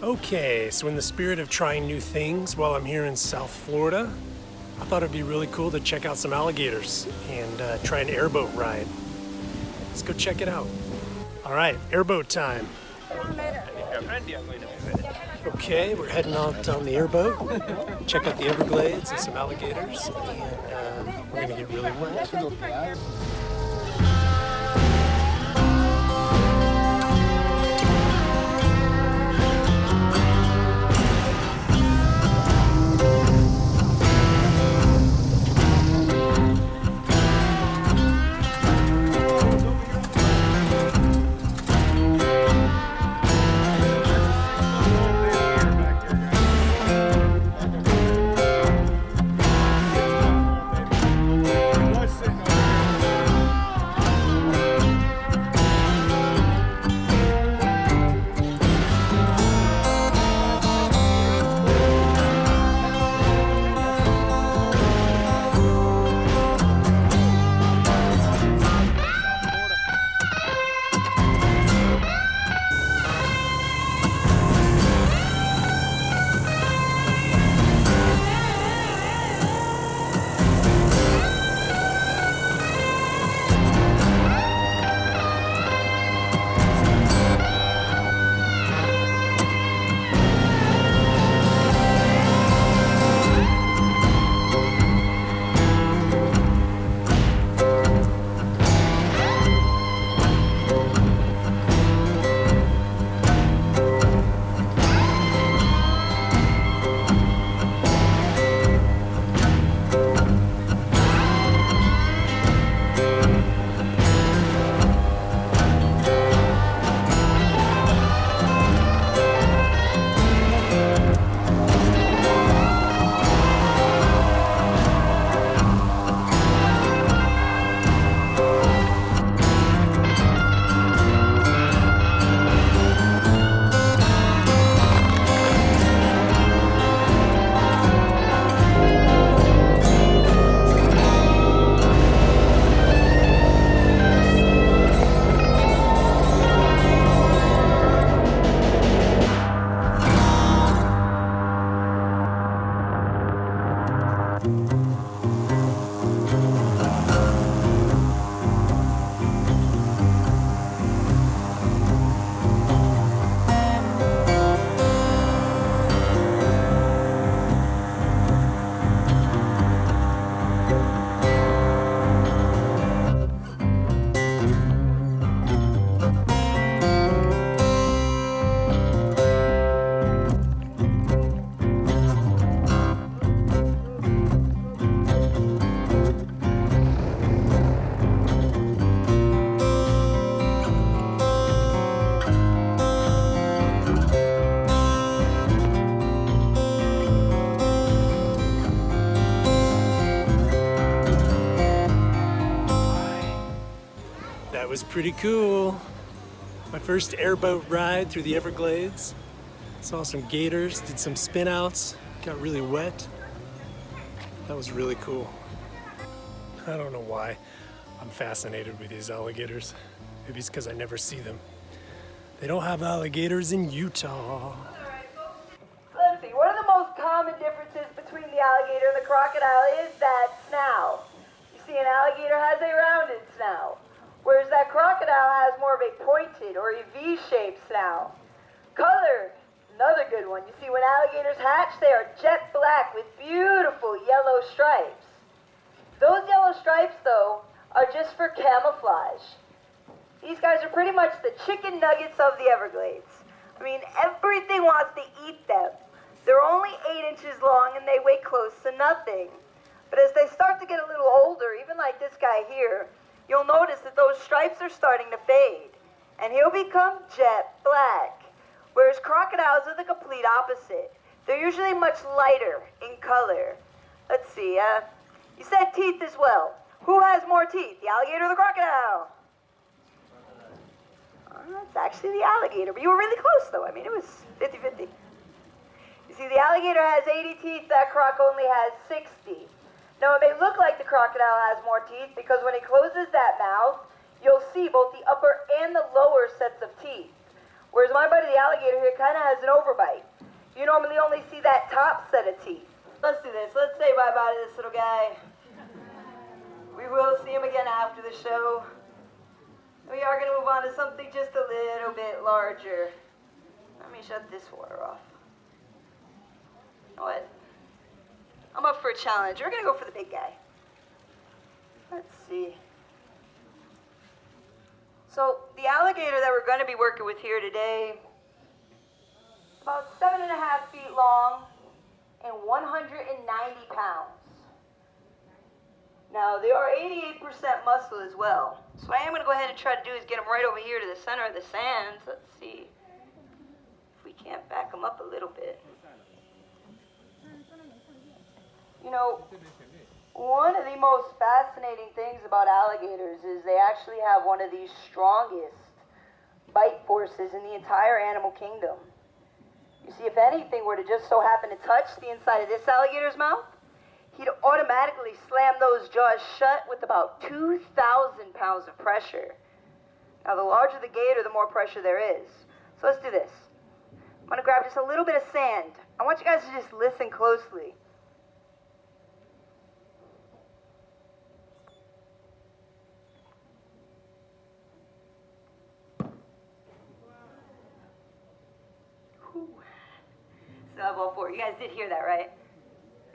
Okay, so in the spirit of trying new things while I'm here in South Florida, I thought it'd be really cool to check out some alligators and try an airboat ride. Let's go check it out. All right, airboat time. Okay, we're heading out on the airboat. Check out the Everglades and some alligators, and we're gonna get really wet. That was pretty cool. My first airboat ride through the Everglades. Saw some gators, did some spin outs, got really wet. That was really cool. I don't know why I'm fascinated with these alligators. Maybe it's because I never see them. They don't have alligators in Utah. Let's see, one of the most common differences between the alligator and the crocodile is that snout. You see, an alligator has a rounded snout, whereas that crocodile has more of a pointed or a V-shaped snout. Color, another good one. You see, when alligators hatch, they are jet black with beautiful yellow stripes. Those yellow stripes, though, are just for camouflage. These guys are pretty much the chicken nuggets of the Everglades. I mean, everything wants to eat them. They're only 8 inches long and they weigh close to nothing. But as they start to get a little older, even like this guy here, you'll notice that those stripes are starting to fade. And he'll become jet black. Whereas crocodiles are the complete opposite. They're usually much lighter in color. Let's see, you said teeth as well. Who has more teeth, the alligator or the crocodile? It's actually the alligator, but you were really close though. I mean, it was 50-50. You see, the alligator has 80 teeth, that croc only has 60. Now, it may look like the crocodile has more teeth because when he closes that mouth, you'll see both the upper and the lower sets of teeth. Whereas my buddy the the alligator here kind of has an overbite. You normally only see that top set of teeth. Let's do this. Let's say bye-bye to this little guy. We will see him again after the show. We are going to move on to something just a little bit larger. Let me shut this water off. You know what? I'm up for a challenge. We're going to go for the big guy. Let's see. So the alligator that we're going to be working with here today, about 7.5 feet long and 190 pounds. Now, they are 88% muscle as well. So what I am going to go ahead and try to do is get them right over here to the center of the sands. Let's see if we can't back them up a little bit. You know, one of the most fascinating things about alligators is they actually have one of the strongest bite forces in the entire animal kingdom. You see, if anything were to just so happen to touch the inside of this alligator's mouth, he'd automatically slam those jaws shut with about 2,000 pounds of pressure. Now, the larger the gator, the more pressure there is. So let's do this. I'm going to grab just a little bit of sand. I want you guys to just listen closely. Whew. Still have all four. You guys did hear that, right?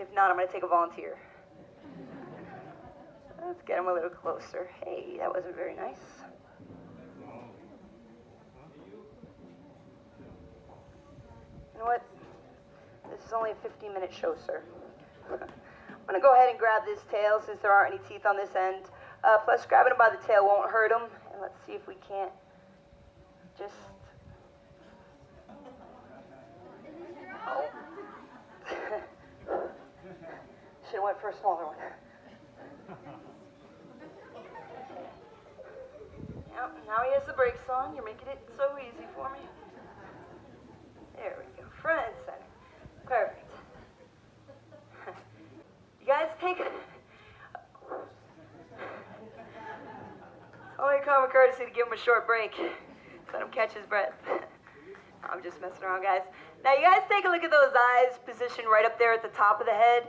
If not, I'm going to take a volunteer. Let's get him a little closer. Hey, that wasn't very nice. You know what? This is only a 15-minute show, sir. I'm going to go ahead and grab this tail since there aren't any teeth on this end. Plus, grabbing him by the tail won't hurt him. And let's see if we can't just... Oh. Should have went for a smaller one. Yep, now he has the brakes on. You're making it so easy for me. There we go. Front and center. Perfect. You guys take... Only common courtesy to give him a short break. Let him catch his breath. I'm just messing around, guys. Now, you guys take a look at those eyes positioned right up there at the top of the head.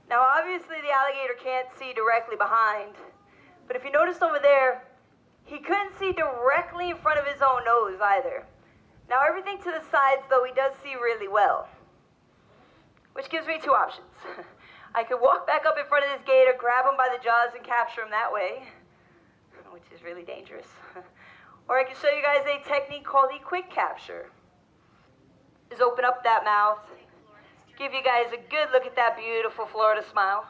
Now, obviously, the alligator can't see directly behind. But if you notice over there, he couldn't see directly in front of his own nose either. Now, everything to the sides, though, he does see really well. Which gives me two options. I could walk back up in front of this gator, grab him by the jaws, and capture him that way. Which is really dangerous. Or I can show you guys a technique called the quick capture. Just open up that mouth. Give you guys a good look at that beautiful Florida smile.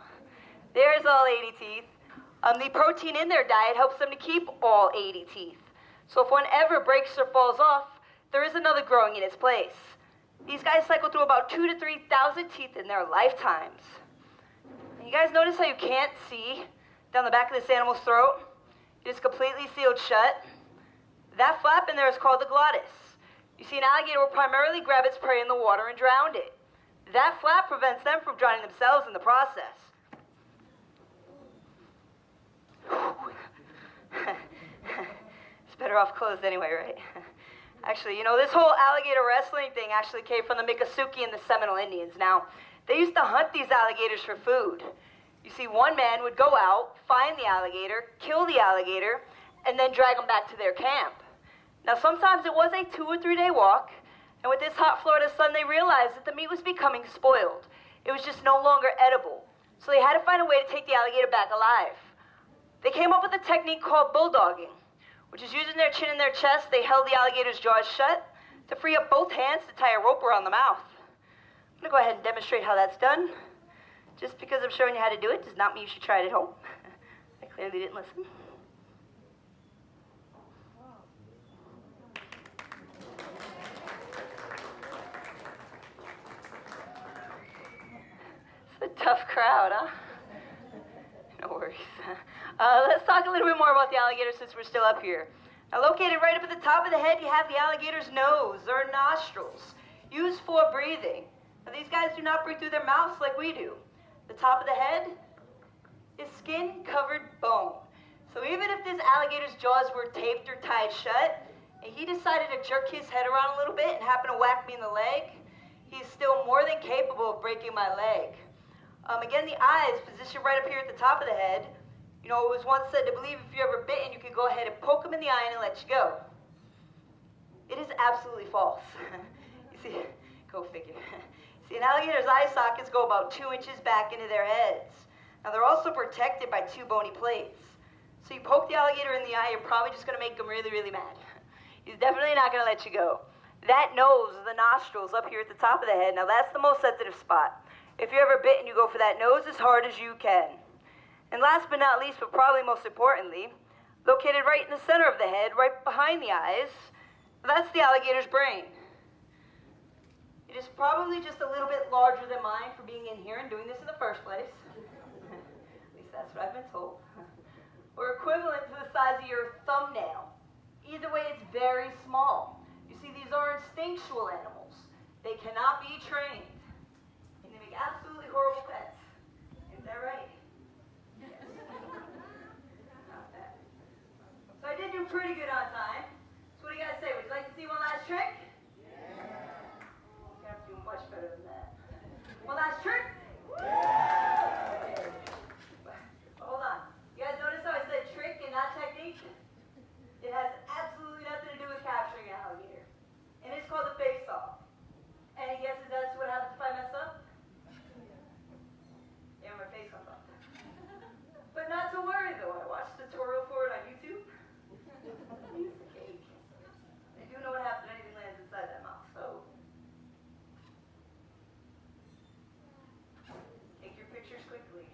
There's all 80 teeth. The protein in their diet helps them to keep all 80 teeth. So if one ever breaks or falls off, there is another growing in its place. These guys cycle through about 2,000 to 3,000 teeth in their lifetimes. And you guys notice how you can't see down the back of this animal's throat? It is completely sealed shut. That flap in there is called the glottis. You see, an alligator will primarily grab its prey in the water and drown it. That flap prevents them from drowning themselves in the process. It's better off closed anyway, right? Actually, you know, this whole alligator wrestling thing actually came from the Miccosukee and the Seminole Indians. Now, they used to hunt these alligators for food. You see, one man would go out, find the alligator, kill the alligator, and then drag them back to their camp. Now, sometimes it was a 2 or 3 day walk, and with this hot Florida sun, they realized that the meat was becoming spoiled. It was just no longer edible. So they had to find a way to take the alligator back alive. They came up with a technique called bulldogging, which is using their chin in their chest. They held the alligator's jaws shut to free up both hands to tie a rope around the mouth. I'm going to go ahead and demonstrate how that's done. Just because I'm showing you how to do it does not mean you should try it at home. I clearly didn't listen. It's a tough crowd, huh? No worries. Let's talk a little bit more about the alligator since we're still up here. Now, located right up at the top of the head, you have the alligator's nose, or nostrils, used for breathing. Now, these guys do not breathe through their mouths like we do. The top of the head is skin-covered bone. So even if this alligator's jaws were taped or tied shut, and he decided to jerk his head around a little bit and happened to whack me in the leg, he's still more than capable of breaking my leg. Again, the eyes positioned right up here at the top of the head. You know, it was once said to believe if you're ever bitten, you can go ahead and poke him in the eye and let you go. It is absolutely false. You see, go figure. See, an alligator's eye sockets go about 2 inches back into their heads. Now, they're also protected by 2 bony plates. So you poke the alligator in the eye, you're probably just going to make him really, really mad. He's definitely not going to let you go. That nose, the nostrils up here at the top of the head, now that's the most sensitive spot. If you're ever bitten, you go for that nose as hard as you can. And last but not least, but probably most importantly, located right in the center of the head, right behind the eyes, that's the alligator's brain. It is probably just a little bit larger than mine for being in here and doing this in the first place. At least that's what I've been told. Or equivalent to the size of your thumbnail. Either way, it's very small. You see, these are instinctual animals. They cannot be trained. And they make absolutely horrible pets. Is that right? Yes. Not bad. So I did do pretty good on time. So what do you guys say? Would you like to see one last trick? Yeah. You have to do much better than that. One last trick? Yeah. Hold on. You guys notice how I said trick and not technique? It has absolutely nothing to do with capturing an alligator. And it's called the face-off. Any guesses as to what happens if I mess up? Yeah, my face comes off. But not to worry though, I watched a tutorial for it on YouTube. Piece of cake. I do know what happens when anything lands inside that mouth, so take your pictures quickly.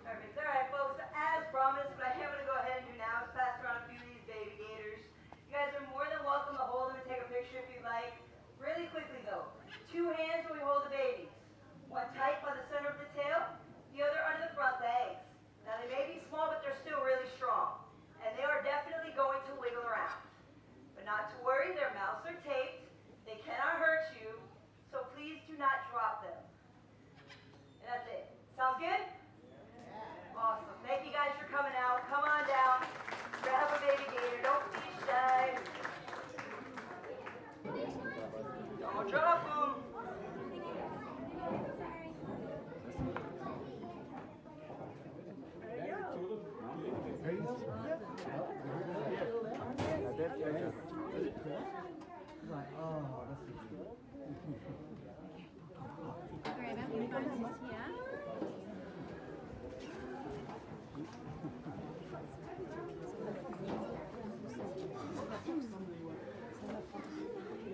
Perfect. All right, folks. As promised, what I am going to go ahead and do now is pass around a few of these baby gators. You guys are more than welcome to hold them and take a picture if you'd like. Really quickly, though. 2 hands when we hold the babies. One tight by the center of the tail, the other under the front legs. Now, they may be small, but they're still really strong. And they are definitely going to wiggle around. But not to worry, their mouths are taped. They cannot hurt you, so please do not drop them. And that's it. Sounds good? Awesome. Thank you guys for coming out. Come on down. Grab a baby gator. Don't be shy. Don't drop them.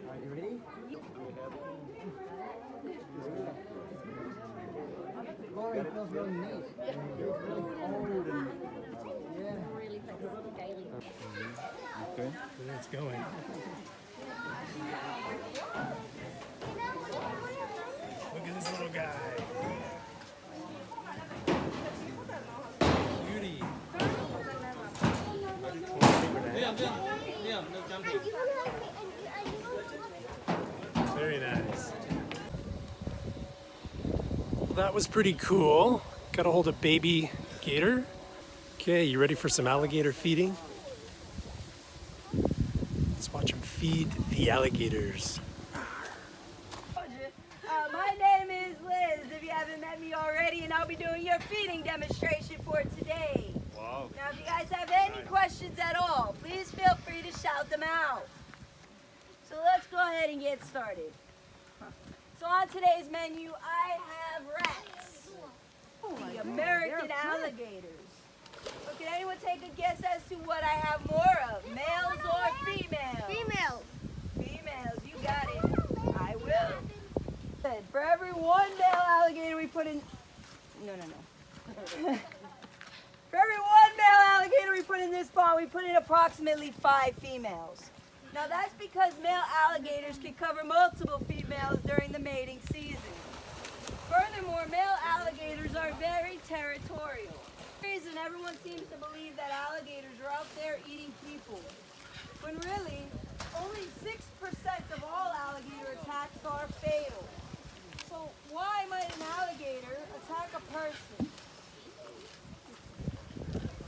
Are you ready? Lauren feels really neat. It feels really cold and Really daily. Okay. There it's going. Look at this little guy. Cutie. Very nice. Well, that was pretty cool. Got a hold of baby gator. Okay, you ready for some alligator feeding? Let's watch them feed the alligators. My name is Liz, if you haven't met me already, and I'll be doing your feeding demonstration for today. Wow. Now, if you guys have any questions at all, please feel free to shout them out. So let's go ahead and get started. So on today's menu, I have rats, the American alligators. So can anyone take a guess as to what I have more of? Males or females? Female. Females, you got it. I will. For every one male alligator we put in... No. For every one male alligator we put in this pond, we put in approximately 5 females. Now that's because male alligators can cover multiple females during the mating season. Furthermore, male alligators are very territorial. For some reason, everyone seems to believe that alligators are out there eating people, when really, only 6% of all alligator attacks are fatal. So why might an alligator attack a person?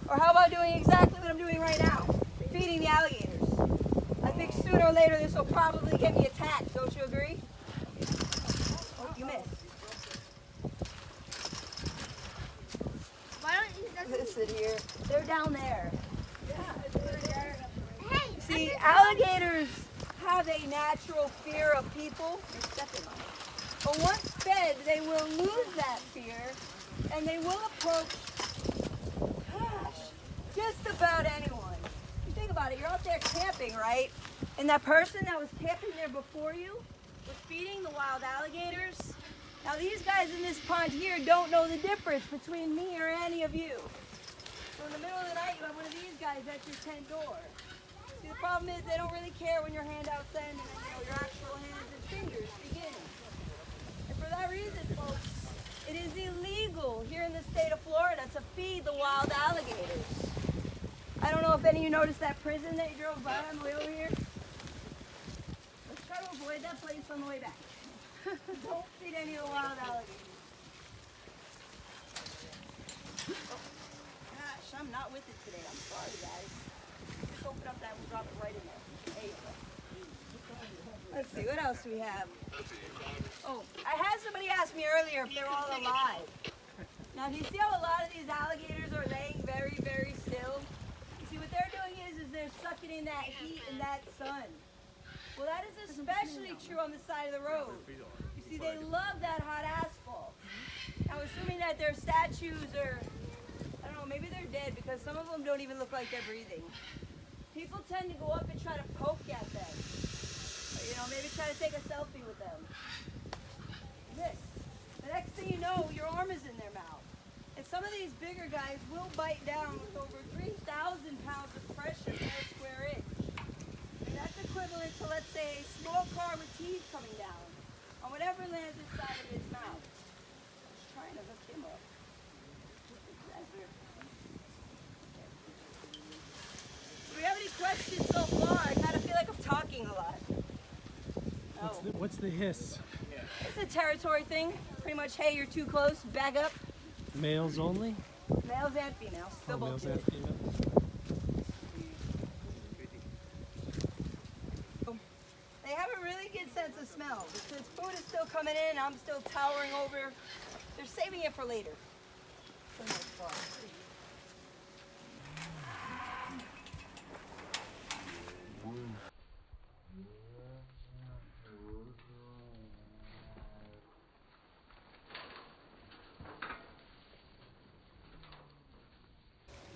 Or how about doing exactly what I'm doing right now? Feeding the alligators. I think sooner or later this will probably get me attacked, don't you agree? Oh, you missed. Why don't you just Listen here, they're down there. Hey! See, alligators have a natural fear of people. You're stepping on it. But once fed, they will lose that fear, and they will approach, just about anyone. You think about it, you're out there camping, right? And that person that was camping there before you was feeding the wild alligators. Now these guys in this pond here don't know the difference between me or any of you. So in the middle of the night, you have one of these guys at your tent door. See, the problem is they don't really care when your handouts end and then, your actual hands and fingers begin. And for that reason, folks, it is illegal here in the state of Florida to feed the wild alligators. I don't know if any of you noticed that prison that you drove by on the way over here. Let's try to avoid that place on the way back. Don't feed any of the wild alligators. Oh, gosh, I'm not with it today. I'm sorry, guys. Just open up that and drop it right in there. There you go. Let's see, what else do we have? Oh, I had somebody ask me earlier if they're all alive. Now, do you see how a lot of these alligators are laying very, very still? You see, what they're doing is they're sucking in that heat and that sun. Well, that is especially true on the side of the road. You see, they love that hot asphalt. Now, assuming that their statues are, I don't know, maybe they're dead because some of them don't even look like they're breathing. People tend to go up and try to poke at them. Or, maybe try to take a selfie with them. This. The next thing you know, your arm is in their mouth. And some of these bigger guys will bite down with over 3,000 pounds of pressure per square inch. And that's equivalent to, let's say, a small car with teeth coming down on whatever lands inside of his mouth. Just trying to hook him up. Do we have any questions so far? I kind of feel like I'm talking a lot. What's the hiss? It's a territory thing. Pretty much, hey, you're too close, back up. Males only? Males and females. Still both Males do and it. females. They have a really good sense of smell. Because food is still coming in, I'm still towering over. They're saving it for later. For the most part.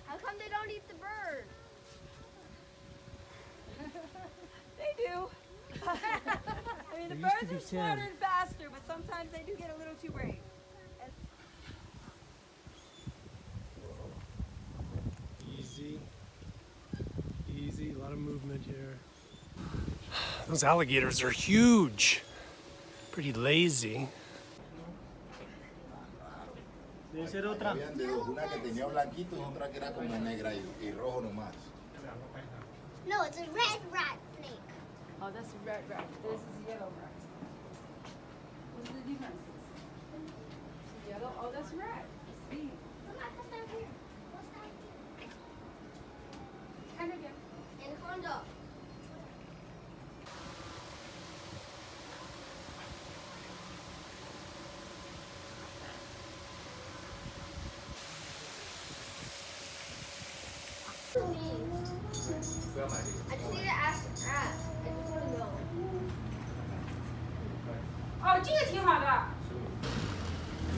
How come they don't eat the bird? They do. I mean, the They used to birds be are smarter sad. and faster, but sometimes they do get a little too brave. And Easy. Easy, a lot of movement here. Those alligators are huge. Pretty lazy. Habían de dos, una que tenía blanquito y otra que era como negra y rojo nomás. No, it's a red rat snake. oh, that's a red rat. This is yellow rat. What's the differences? Yellow. Oh, that's red. See. What's down here? What's down here? Anaconda. I just need to ask. I just want to know.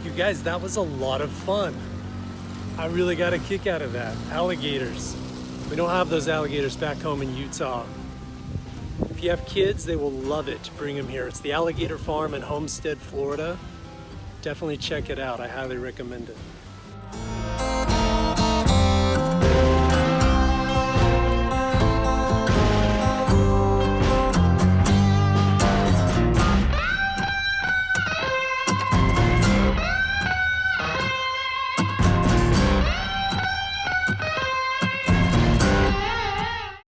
You guys, that was a lot of fun. I really got a kick out of that. Alligators. We don't have those alligators back home in Utah. If you have kids, they will love it. Bring them here. It's the Alligator Farm in Homestead, Florida. Definitely check it out. I highly recommend it.